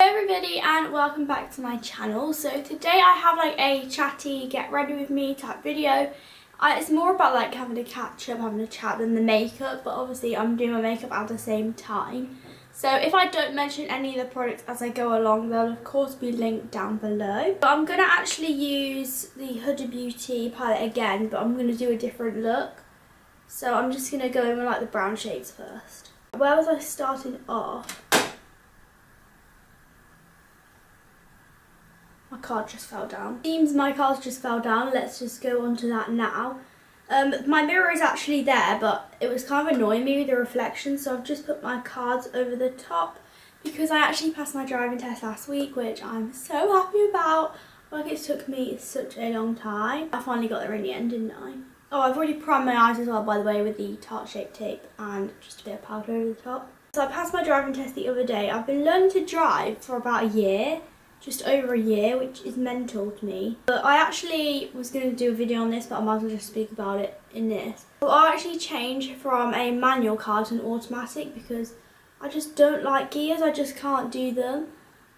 Hello everybody and welcome back to my channel. So today I have like a chatty get ready with me type video. It's more about like having a catch up, having a chat than the makeup, but obviously I'm doing my makeup at the same time. So if I don't mention any of the products as I go along, they'll of course be linked down below. But I'm going to actually use the Huda Beauty palette again, but I'm going to do a different look. So I'm just going to go in with like the brown shades first. Where was I starting off? My card just fell down. Seems my cards just fell down. Let's just go on to that now. My mirror is actually there, but it was kind of annoying me with the reflection, so I've just put my cards over the top because I actually passed my driving test last week, which I'm so happy about. Like, it took me such a long time. I finally got there in the end, didn't I? Oh, I've already primed my eyes as well, by the way, with the tart shaped tape and just a bit of powder over the top. So I passed my driving test the other day. I've been learning to drive for about a year. Just over a year, which is mental to me. But I actually was going to do a video on this, but I might as well just speak about it in this. So I actually changed from a manual car to an automatic because I just don't like gears. I just can't do them.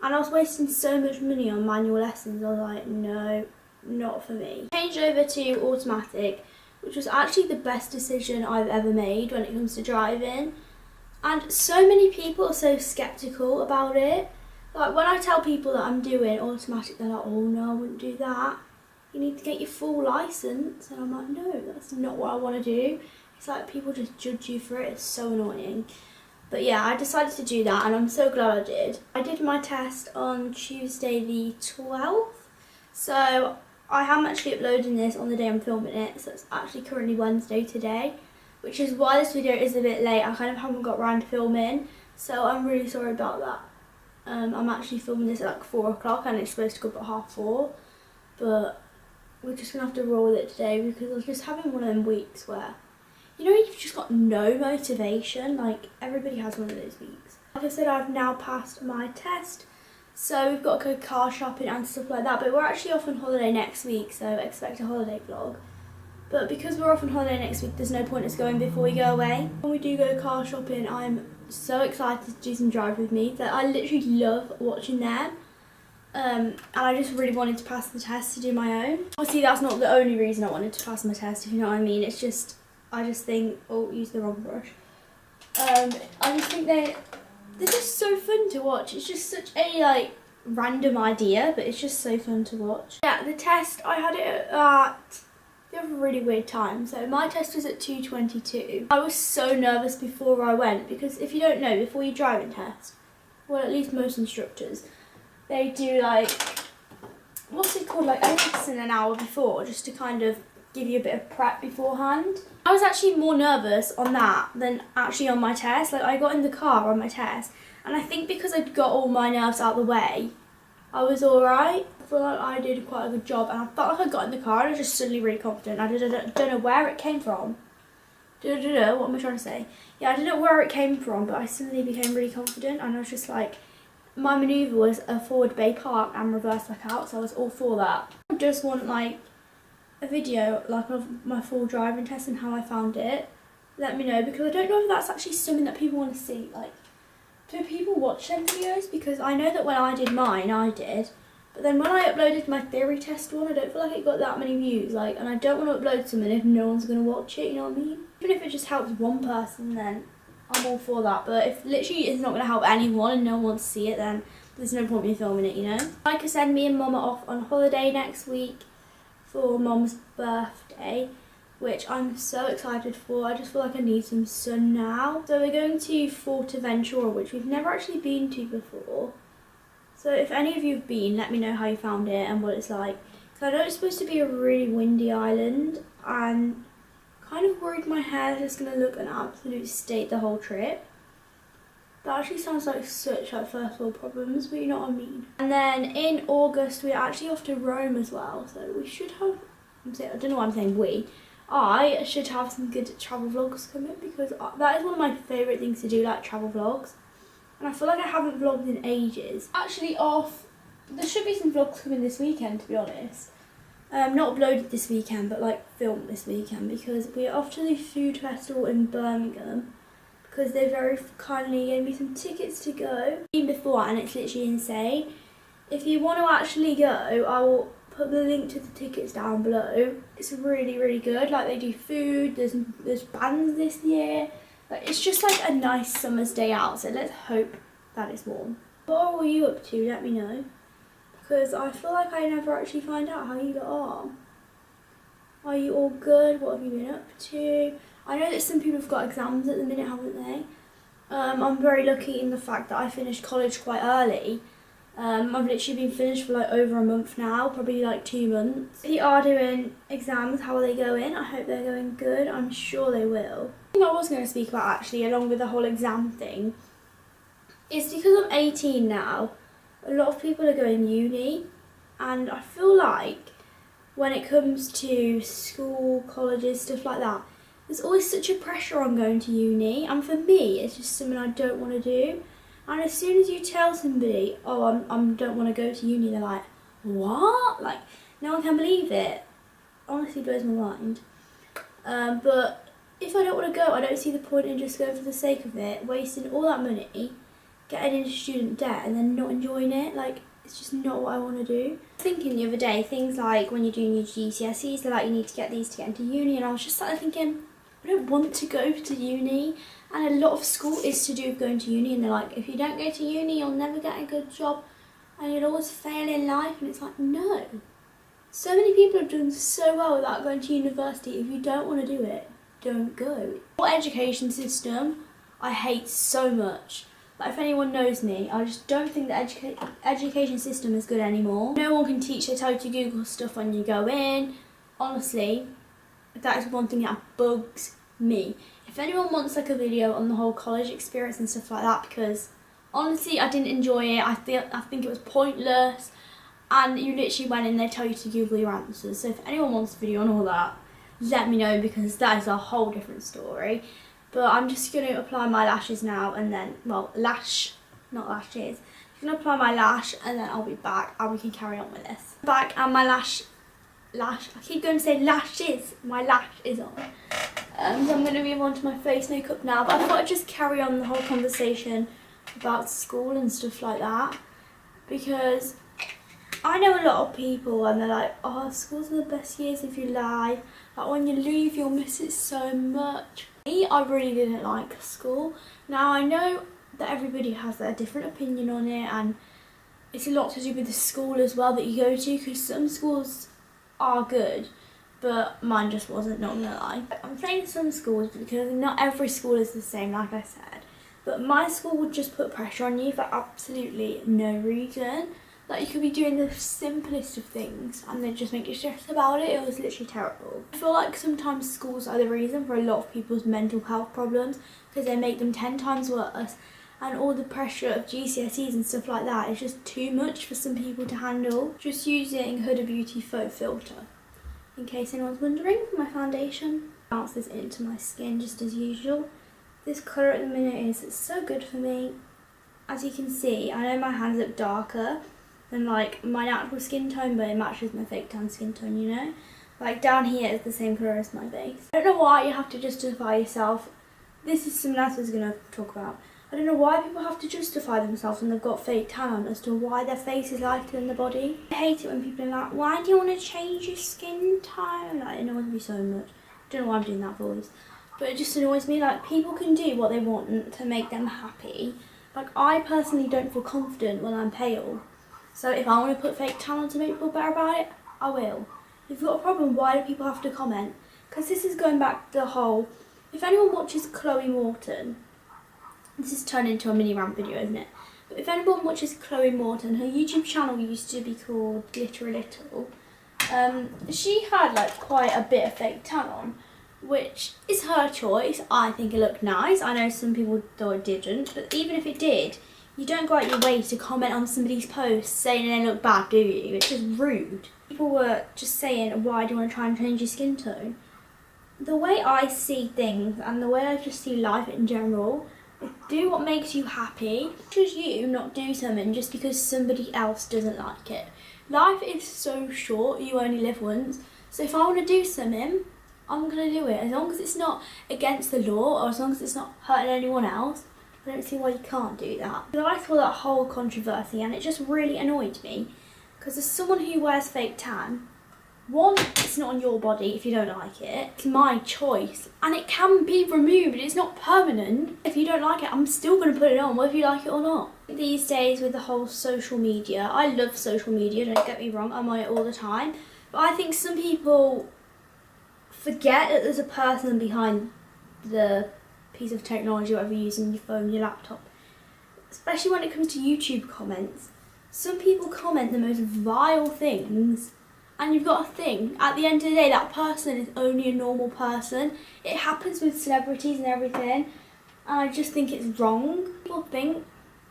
And I was wasting so much money on manual lessons. I was like, no, not for me. Changed over to automatic, which was actually the best decision I've ever made when it comes to driving. And so many people are so skeptical about it. Like, when I tell people that I'm doing automatic, they're like, oh no, I wouldn't do that. You need to get your full licence. And I'm like, no, that's not what I want to do. It's like people just judge you for it. It's so annoying. But yeah, I decided to do that and I'm so glad I did. I did my test on Tuesday the 12th. So I am actually uploading this on the day I'm filming it. So it's actually currently Wednesday today, which is why this video is a bit late. I kind of haven't got around to filming. So I'm really sorry about that. I'm actually filming this at like 4 o'clock and it's supposed to go up at 4:30, but we're just going to have to roll with it today because I was just having one of them weeks where, you know, you've just got no motivation. Like, everybody has one of those weeks. Like I said, I've now passed my test, so we've got to go car shopping and stuff like that, but we're actually off on holiday next week, so expect a holiday vlog. But because we're off on holiday next week, there's no point in us going before we go away. When we do go car shopping, I'm so excited to do some drive with me that I literally love watching them. And I just really wanted to pass the test to do my own. Obviously, that's not the only reason I wanted to pass my test, if you know what I mean. It's just, I just think, oh, use the wrong brush. I just think they're just so fun to watch. It's just such a, like, random idea, but it's just so fun to watch. Yeah, the test, I had it at... You have a really weird time. So my test was at 2:22. I was so nervous before I went because if you don't know, before your driving test, well, at least most instructors, they do like, what's it called, like a lesson an hour before, just to kind of give you a bit of prep beforehand. I was actually more nervous on that than actually on my test. Like, I got in the car on my test, and I think because I'd got all my nerves out of the way, I was alright. I feel like I did quite a good job and I felt like I got in the car and I was just suddenly really confident. I don't know where it came from. What am I trying to say? Yeah, I don't know where it came from, but I suddenly became really confident and I was just like, my manoeuvre was a forward bay park and reverse back out, so I was all for that. I just want like a video like of my full driving test and how I found it. Let me know, because I don't know if that's actually something that people want to see. Like, do people watch them videos? Because I know that when I did mine, I did. But then when I uploaded my theory test one, I don't feel like it got that many views. Like, and I don't want to upload something if no one's going to watch it, you know what I mean? Even if it just helps one person, then I'm all for that. But if literally it's not going to help anyone and no one wants to see it, then there's no point in me filming it, you know? Like I said, me and Mum are off on holiday next week for Mum's birthday, which I'm so excited for. I just feel like I need some sun now. So we're going to Fuerteventura, which we've never actually been to before. So if any of you have been, let me know how you found it and what it's like. Because I know it's supposed to be a really windy island, and kind of worried my hair is just going to look an absolute state the whole trip. That actually sounds like such like first world problems, but you know what I mean. And then in August, we're actually off to Rome as well. So we should have, I don't know why I'm saying we. I should have some good travel vlogs coming because that is one of my favourite things to do, like travel vlogs. And I feel like I haven't vlogged in ages. Actually there should be some vlogs coming this weekend, to be honest. Not uploaded this weekend, but like filmed this weekend because we're off to the food festival in Birmingham. because they very kindly gave me some tickets to go. Been before and it's literally insane. If you want to actually go, I will put the link to the tickets down below. It's really, really good. Like, they do food, there's bands this year. Like, it's just like a nice summer's day out, so let's hope that it's warm. What are you up to? Let me know. Because I feel like I never actually find out how you got on. Are you all good? What have you been up to? I know that some people have got exams at the minute, haven't they? I'm very lucky in the fact that I finished college quite early. I've literally been finished for like over a month now, probably like 2 months. If you are doing exams, how are they going? I hope they're going good. I'm sure they will. The thing I was going to speak about actually, along with the whole exam thing, is because I'm 18 now, a lot of people are going uni, and I feel like when it comes to school, colleges, stuff like that, there's always such a pressure on going to uni, and for me it's just something I don't want to do. And as soon as you tell somebody, oh, I don't want to go to uni, they're like, what? Like, no one can believe it. Honestly blows my mind. But if I don't want to go, I don't see the point in just going for the sake of it, wasting all that money, getting into student debt and then not enjoying it. Like, it's just not what I want to do. Thinking the other day, things like when you're doing your GCSEs, they're like, you need to get these to get into uni, and I was just sat there thinking, I don't want to go to uni. And a lot of school is to do with going to uni, and they're like, if you don't go to uni, you'll never get a good job and you'll always fail in life. And it's like, no. So many people have done so well without going to university. If you don't want to do it, don't go. The education system, I hate so much. Like, if anyone knows me, I just don't think the education system is good anymore. No one can teach, they tell you to Google stuff when you go in. Honestly, that is one thing that bugs me. If anyone wants like a video on the whole college experience and stuff like that, because honestly I didn't enjoy it. I think it was pointless, and you literally went in, they tell you to Google your answers. So if anyone wants a video on all that, let me know, because that is a whole different story. But I'm just going to apply my lashes now, and then, well, lash, not lashes. I'm going to apply my lash and then I'll be back and we can carry on with this. Back, and my lash, I keep going to say lashes, my lash is on. So I'm going to move on to my face makeup now, but I thought I'd just carry on the whole conversation about school and stuff like that, because I know a lot of people and they're like, oh, schools are the best years of your life, like when you leave you'll miss it so much. Me, I really didn't like school. Now I know that everybody has a different opinion on it, and it's a lot to do with the school as well that you go to, because some schools are good, but mine just wasn't, not gonna lie. I'm saying some schools because not every school is the same, like I said. But my school would just put pressure on you for absolutely no reason. Like, you could be doing the simplest of things and they just make you stressed about it. It was literally terrible. I feel like sometimes schools are the reason for a lot of people's mental health problems, because they make them 10 times worse. And all the pressure of GCSEs and stuff like that is just too much for some people to handle. Just using Huda Beauty Faux Filter. In case anyone's wondering, my foundation. Bounce this into my skin just as usual. This colour at the minute is so good for me. As you can see, I know my hands look darker than like my natural skin tone, but it matches my fake tan skin tone, you know? Like down here is the same colour as my face. I don't know why you have to justify yourself. This is something else I was going to talk about. I don't know why people have to justify themselves when they've got fake tan on as to why their face is lighter than the body. I hate it when people are like, why do you want to change your skin tone? Like, it annoys me so much. I don't know why I'm doing that voice. But it just annoys me. Like, people can do what they want to make them happy. Like, I personally don't feel confident when I'm pale. So if I want to put fake tan on to make me feel better about it, I will. If you've got a problem, why do people have to comment? Because this is going back to the whole, if anyone watches Chloe Morton, this is turned into a mini rant video, isn't it? But if anyone watches Chloe Morton, her YouTube channel used to be called Glitter a Little. She had like quite a bit of fake tan on, which is her choice. I think it looked nice. I know some people thought it didn't, but even if it did, you don't go out your way to comment on somebody's post saying they look bad, do you? It's just rude. People were just saying, why do you want to try and change your skin tone? The way I see things and the way I just see life in general, do what makes you happy. Because you not do something just because somebody else doesn't like it. Life is so short, you only live once. So if I want to do something, I'm going to do it. As long as it's not against the law or as long as it's not hurting anyone else, I don't see why you can't do that. But I saw that whole controversy and it just really annoyed me because as someone who wears fake tan, one, it's not on your body if you don't like it. It's my choice and it can be removed. It's not permanent. If you don't like it, I'm still going to put it on whether you like it or not. These days with the whole social media, I love social media, don't get me wrong, I'm on it all the time. But I think some people forget that there's a person behind the piece of technology, whatever you're using, your phone, your laptop. Especially when it comes to YouTube comments. Some people comment the most vile things. And you've got to think, at the end of the day, that person is only a normal person. It happens with celebrities and everything. And I just think it's wrong. People think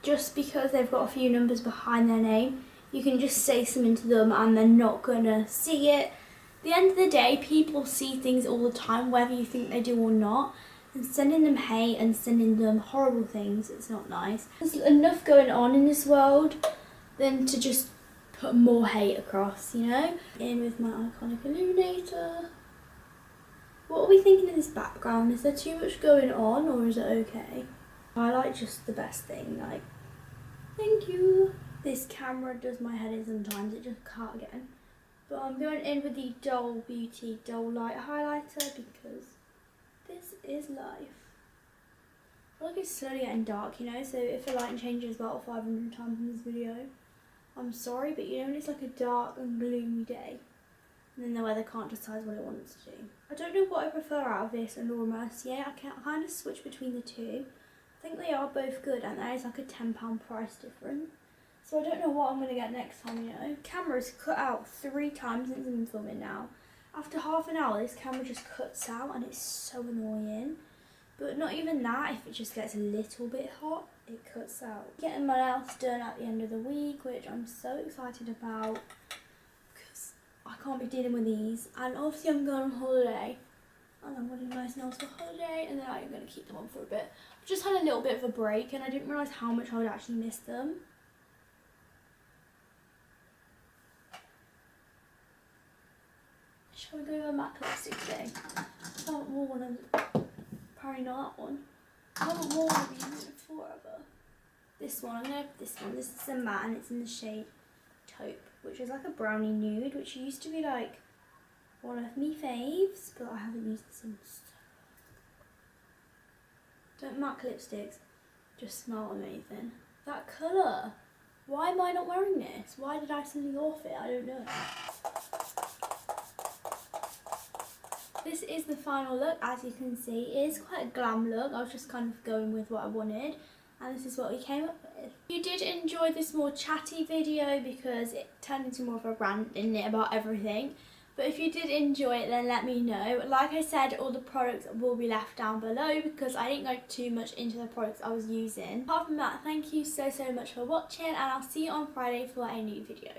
just because they've got a few numbers behind their name, you can just say something to them and they're not going to see it. At the end of the day, people see things all the time, whether you think they do or not. And sending them hate and sending them horrible things, it's not nice. There's enough going on in this world than to just put more hate across, you know? In with my iconic illuminator. What are we thinking of this background? Is there too much going on or is it okay? I like just the best thing, like, thank you. This camera does my head in sometimes, it just can't again. But I'm going in with the Dull Beauty Dull Light highlighter because this is life. I feel like it's slowly getting dark, you know, so if the lighting changes about 500 times in this video, I'm sorry, but you know when it's like a dark and gloomy day and then the weather can't decide what it wants to do. I don't know what I prefer out of this and Laura Mercier. I can kind of switch between the two. I think they are both good and there is like a £10 price difference. So I don't know what I'm going to get next time, you know. Camera's cut out 3 times since I've been filming now. After half an hour this camera just cuts out and it's so annoying. But not even that, if it just gets a little bit hot, it cuts out. Getting my nails done at the end of the week, which I'm so excited about because I can't be dealing with these. And obviously I'm going on holiday and I'm going to do nice nails for holiday and then I'm going to keep them on for a bit. I've just had a little bit of a break and I didn't realise how much I would actually miss them. Shall we go with a MAC lipstick today? I haven't worn one of apparently not that one. I haven't worn one of these in forever. This one, I'm going to have this one. This is a matte and it's in the shade Taupe, which is like a brownie nude, which used to be like one of me faves, but I haven't used this in so long. Don't MAC lipsticks just smell amazing. That colour. Why am I not wearing this? Why did I suddenly off it? I don't know. This is the final look. As you can see, it is quite a glam look. I was just kind of going with what I wanted and this is what we came up with. You did enjoy this more chatty video because it turned into more of a rant, didn't it, about everything. But if you did enjoy it, then let me know. Like I said, all the products will be left down below because I didn't go too much into the products I was using. Apart from that, thank you so much for watching and I'll see you on Friday for a new video.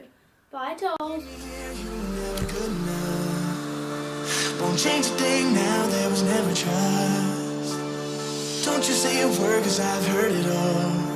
Bye dolls! Won't change a thing now, there was never trust. Don't you say a word cause I've heard it all.